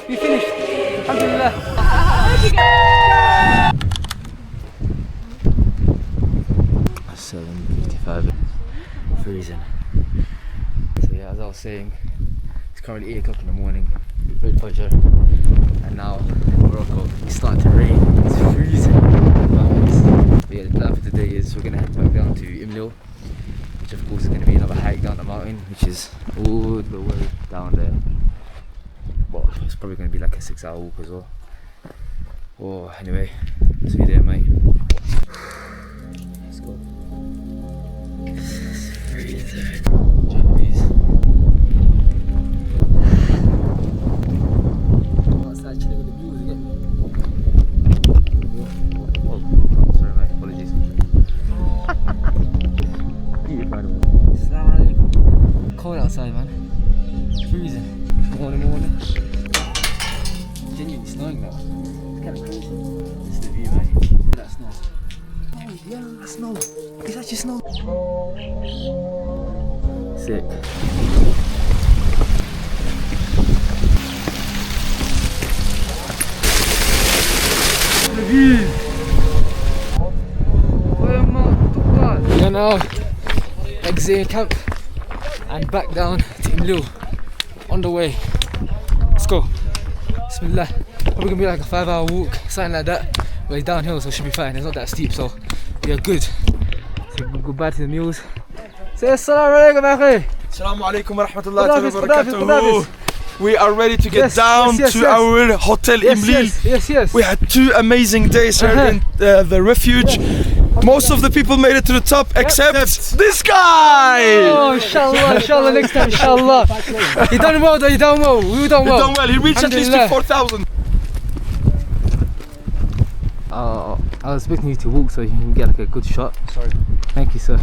We finished. Alhamdulillah. 7:55. Freezing. So yeah, as I was saying, it's currently 8 o'clock in the morning. We prayed Fajr, and now in Morocco it's starting to rain. It's freezing. But yeah, the plan for today is we're gonna head back down to Imlil, which of course is gonna be another hike down the mountain, which is all the way down there. Well, it's probably gonna be like a 6-hour walk as well. Oh, anyway, see you there, mate. Let's go. It's freezing. Genovese. Outside chilling with the views again. Oh, sorry, mate. Apologies. Assalamu alaikum. Cold outside, man. Freezing. Morning. Genuinely snowing now. It's kind of crazy. This is the view, man. Look at that snow. Oh yeah, that's snow. It's actually snow. Sick. The view. We're Mount Toubkal. We are now exiting camp and back down to Imlil. On the way. Let's go. Bismillah. Probably gonna be like a 5-hour walk, something like that. But it's downhill, so it should be fine. It's not that steep, so we are good. So we'll go back to the mules. Say assalamu alaikum, akhi. Assalamu alaikum wa rahmatullahi wa barakatuh. We are ready to get down to our hotel Imlil. Yes. We had 2 amazing days here in the refuge. Most of the people made it to the top except this guy! Oh, inshallah, next time, inshallah. You done well though, you done well. We done well. You done well, he reached at least 4,000. I was expecting you to walk so you can get like a good shot. Sorry. Thank you, sir.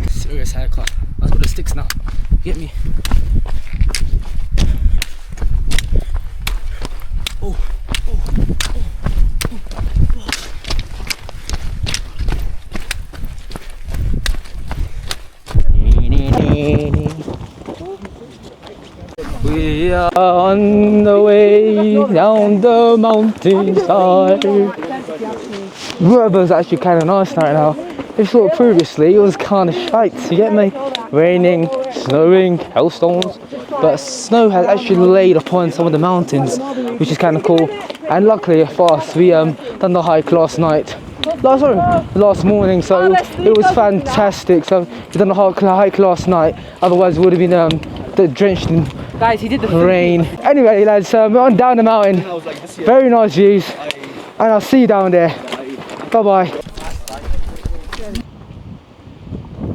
Serious haircut. I've got the sticks now. Get me. Oh. We are on the way down the mountainside. The weather's actually kind of nice right now. If you saw it previously, it was kind of shite, you get me? Raining, snowing, hailstones. But snow has actually laid upon some of the mountains, which is kind of cool. And luckily for us, we done the hike last morning, so it was fantastic. So we done the hike last night, otherwise it would have been drenched in rain. Anyway lads, we're on down the mountain. Very nice views, and I'll see you down there. Bye bye.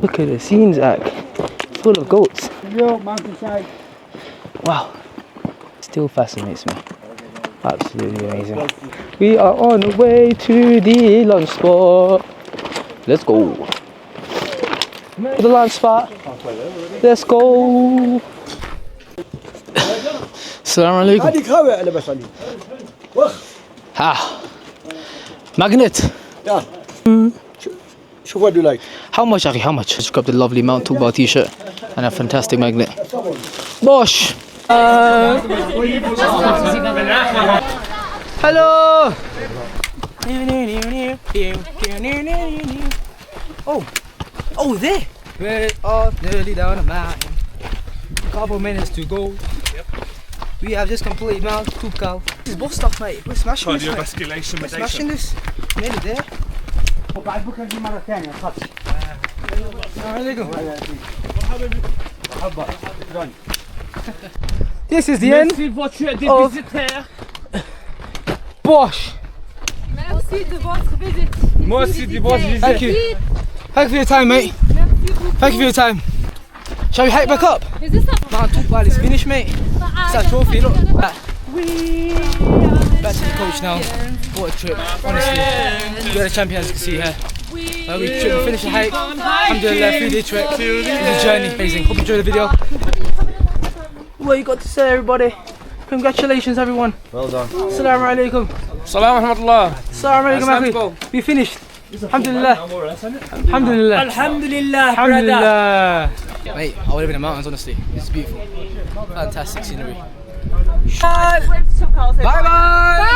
Look at the scenes, Zach. Full of goats. Wow, still fascinates me. Absolutely amazing. We are on the way to the lunch spot. Let's go. To the lunch spot. Let's go. Assalamu alaikum. Magnet. Yeah. So what do you like? How much, Akhi? How much? Just got the lovely Mount Toubkal t-shirt and a fantastic magnet. Bosh! Hello! Oh, there! We are nearly down the mountain. Couple minutes to go. We have just completed Mount Toubkal. This is boss stuff, mate. We're smashing this, mate. We're smashing this. Nearly there. This is the end of Bosh. Merci de votre visite. Moi aussi de votre visite. Thank you. Thank you for your time, mate. Thank you for your time. Shall we hike back up? Mount Toubkal is finished, mate. It's our trophy, look. Back to the coach now. What a trip, honestly. We're the champions, as you can see here. We finished the hike. Alhamdulillah, 3-day trek. It was a journey. Amazing. Hope you enjoyed the video. What you got to say, everybody? Congratulations, everyone. Well done. Assalamu alaikum. Assalamu alaikum. Assalamu alaikum. We finished. Alhamdulillah. Alhamdulillah. Alhamdulillah, Alhamdulillah. Mate, I live in the mountains, honestly. It's beautiful. Fantastic scenery. Bye bye.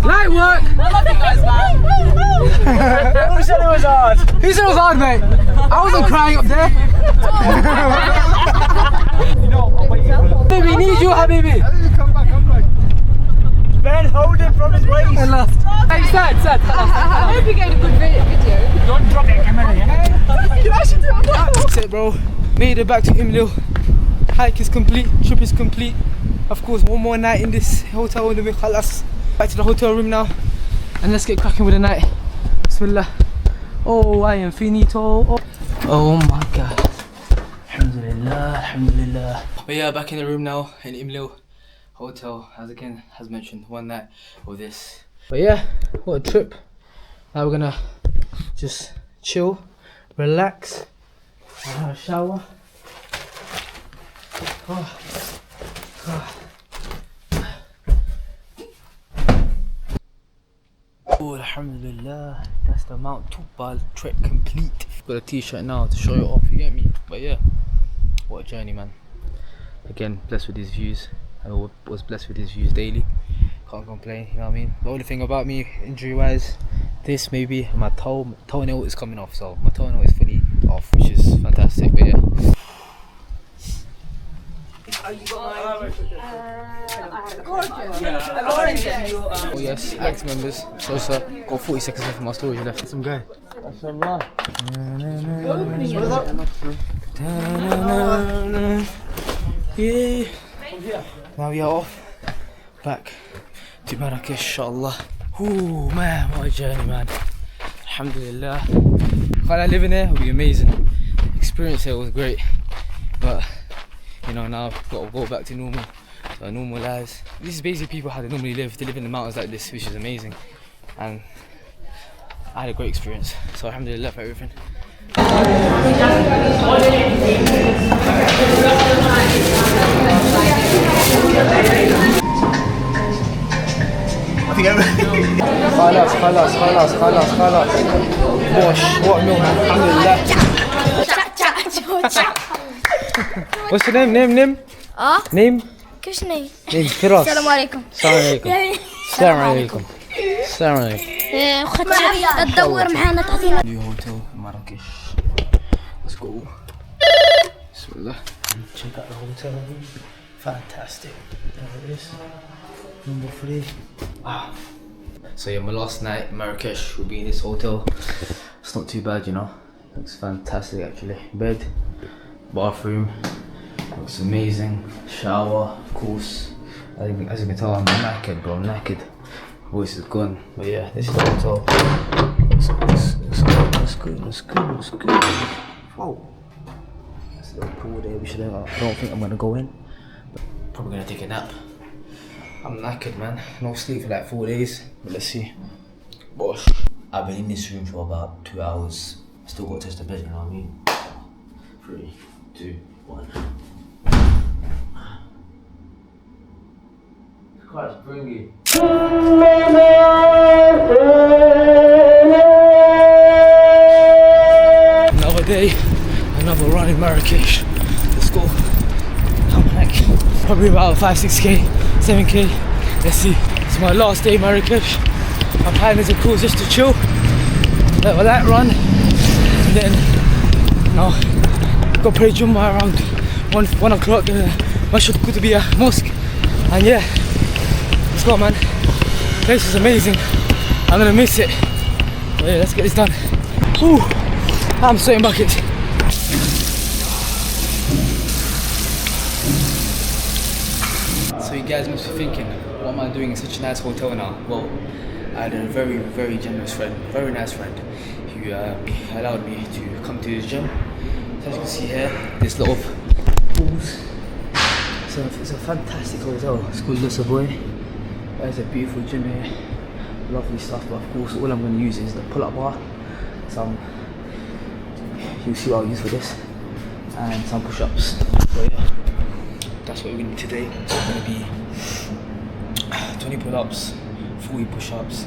Light work. I love you guys, man. Who said it was hard? Who said it was hard, mate? I wasn't crying up there. Baby, need you, Habibi. Ben, hold him from his waist. Hey, sad. I hope you get a good video. Don't drop that camera, yeah? That's it, bro. Made it back to Imlil. Hike is complete, trip is complete. Of course, one more night in this hotel and then we khalas. Back to the hotel room now. And let's get cracking with the night. Bismillah. Oh, I am finito. Oh my god. Alhamdulillah, alhamdulillah. But yeah, back in the room now in Imlil hotel. As mentioned, one night of this. But yeah, what a trip. Now we're gonna just chill, relax, and have a shower. Oh, alhamdulillah, that's the Mount Toubkal trek complete. Got a t-shirt now to show it off, you get me? But yeah, what a journey, man. Again, blessed with these views. I was blessed with these views daily. Can't complain, you know what I mean? The only thing about me, injury wise, this maybe my toenail is coming off, so my toenail is fully off, which is fantastic. But yeah. Oh yes, active members. So sir, got 40 seconds left for my story left. Some guy. Yeah. Now we are off back to Marrakesh, inshallah. Ooh man, what a journey, man. Alhamdulillah. If I live in there, it would be amazing. Experience here was great, but you know, now I've got to go back to normal lives. This is basically people how they normally live. They live in the mountains like this, which is amazing, and I had a great experience. So alhamdulillah for everything. خلاص. Wash, what meal, man? Alhamdulillah. What's your name? Name? Name? كشني Name فراس. السلام عليكم السلام عليكم. اختي تدور معانا تعطينا New hotel in Marrakesh. Let's go. Bismillah. Check out the hotel room. Fantastic. There it is. Number 3. Wow. So yeah, my last night in Marrakesh will be in this hotel. It's not too bad, you know. Looks fantastic actually. Bed, bathroom, looks amazing. Shower, of course. As you can tell, I'm knackered, bro. I'm knackered. Voice is gone. But yeah, this is the hotel. Looks good. Whoa. There's a little pool there. I don't think I'm gonna go in. But probably gonna take a nap. I'm knackered, man. No sleep for like 4 days. But let's see. Bosh. I've been in this room for about 2 hours. Still got to test the bed, you know what I mean? 3, 2, 1. Quite springy. Another day, another run in Marrakesh. Let's go. I'm like probably about 5-6k, 7k. Let's see. It's my last day in Marrakesh. My plan is of course just to chill, let that run, and then go pray Jummah around 1 o'clock in the Masjid Qutbiyah mosque. And yeah, let's go, man. The place is amazing. I'm gonna miss it. But yeah, let's get this done. Whew, I'm sweating buckets. So you guys must be thinking, what am I doing in such a nice hotel now? Well, I had a very, very generous friend, very nice friend, who allowed me to come to his gym. So as you can see here, this lot of pools. So it's a fantastic hotel. It's called Le Savoy. There's a beautiful gym here, lovely stuff. But of course, all I'm going to use is the pull-up bar. You'll see what I'll use for this, and some push-ups. So yeah, that's what we're going to do today. So it's going to be 20 pull-ups, 40 push-ups,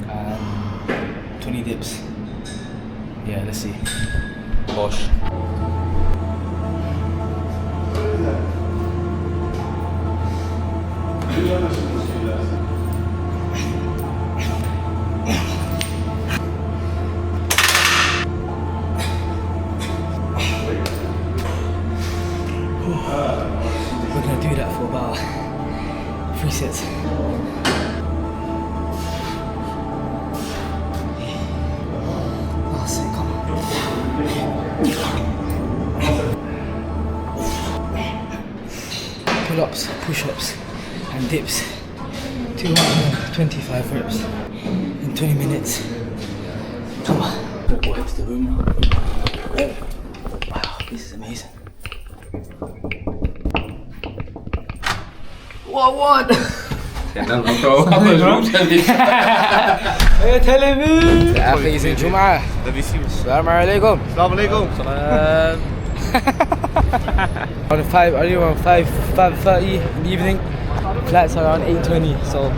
and 20 dips. Yeah, let's see. Bosh. We're gonna do that for about 3 sets. Oh, sick, come on. Pull-ups, push-ups, and dips. 225 reps in 20 minutes. Come on. We'll head to the room. Wow, this is amazing. What? أخي زين جمعة. السلام عليكم. السلام عليكم. Around 5:30 in the evening. Flight's around 8:20, so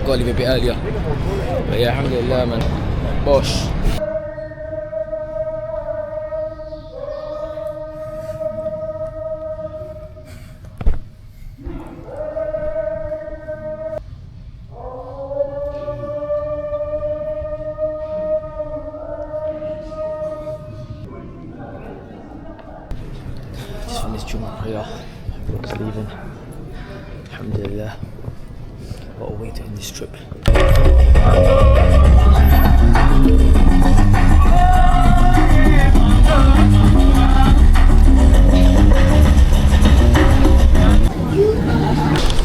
gotta leave a bit earlier. But yeah, alhamdulillah, man. Bosh. Just finished Jumu'ah prayer. Everyone's leaving. Alhamdulillah. What a way to end this trip.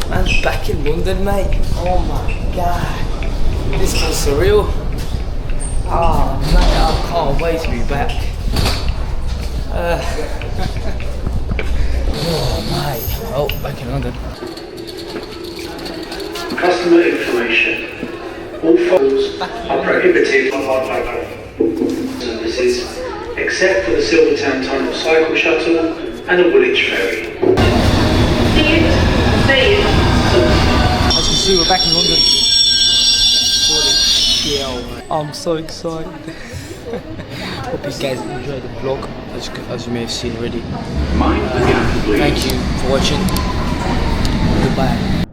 Man's back in London, mate. Oh my god. This feels surreal. Oh man, I can't wait to be back. Oh mate. Oh, back in London. Customer information. All phones are prohibited on our local services, except for the Silvertown Tunnel Cycle Shuttle and the Woolwich Ferry. See it, say it. As you can see, we're back in London. Holy shit, I'm so excited. Hope you guys enjoyed the vlog, as you may have seen already. Thank you for watching. Goodbye.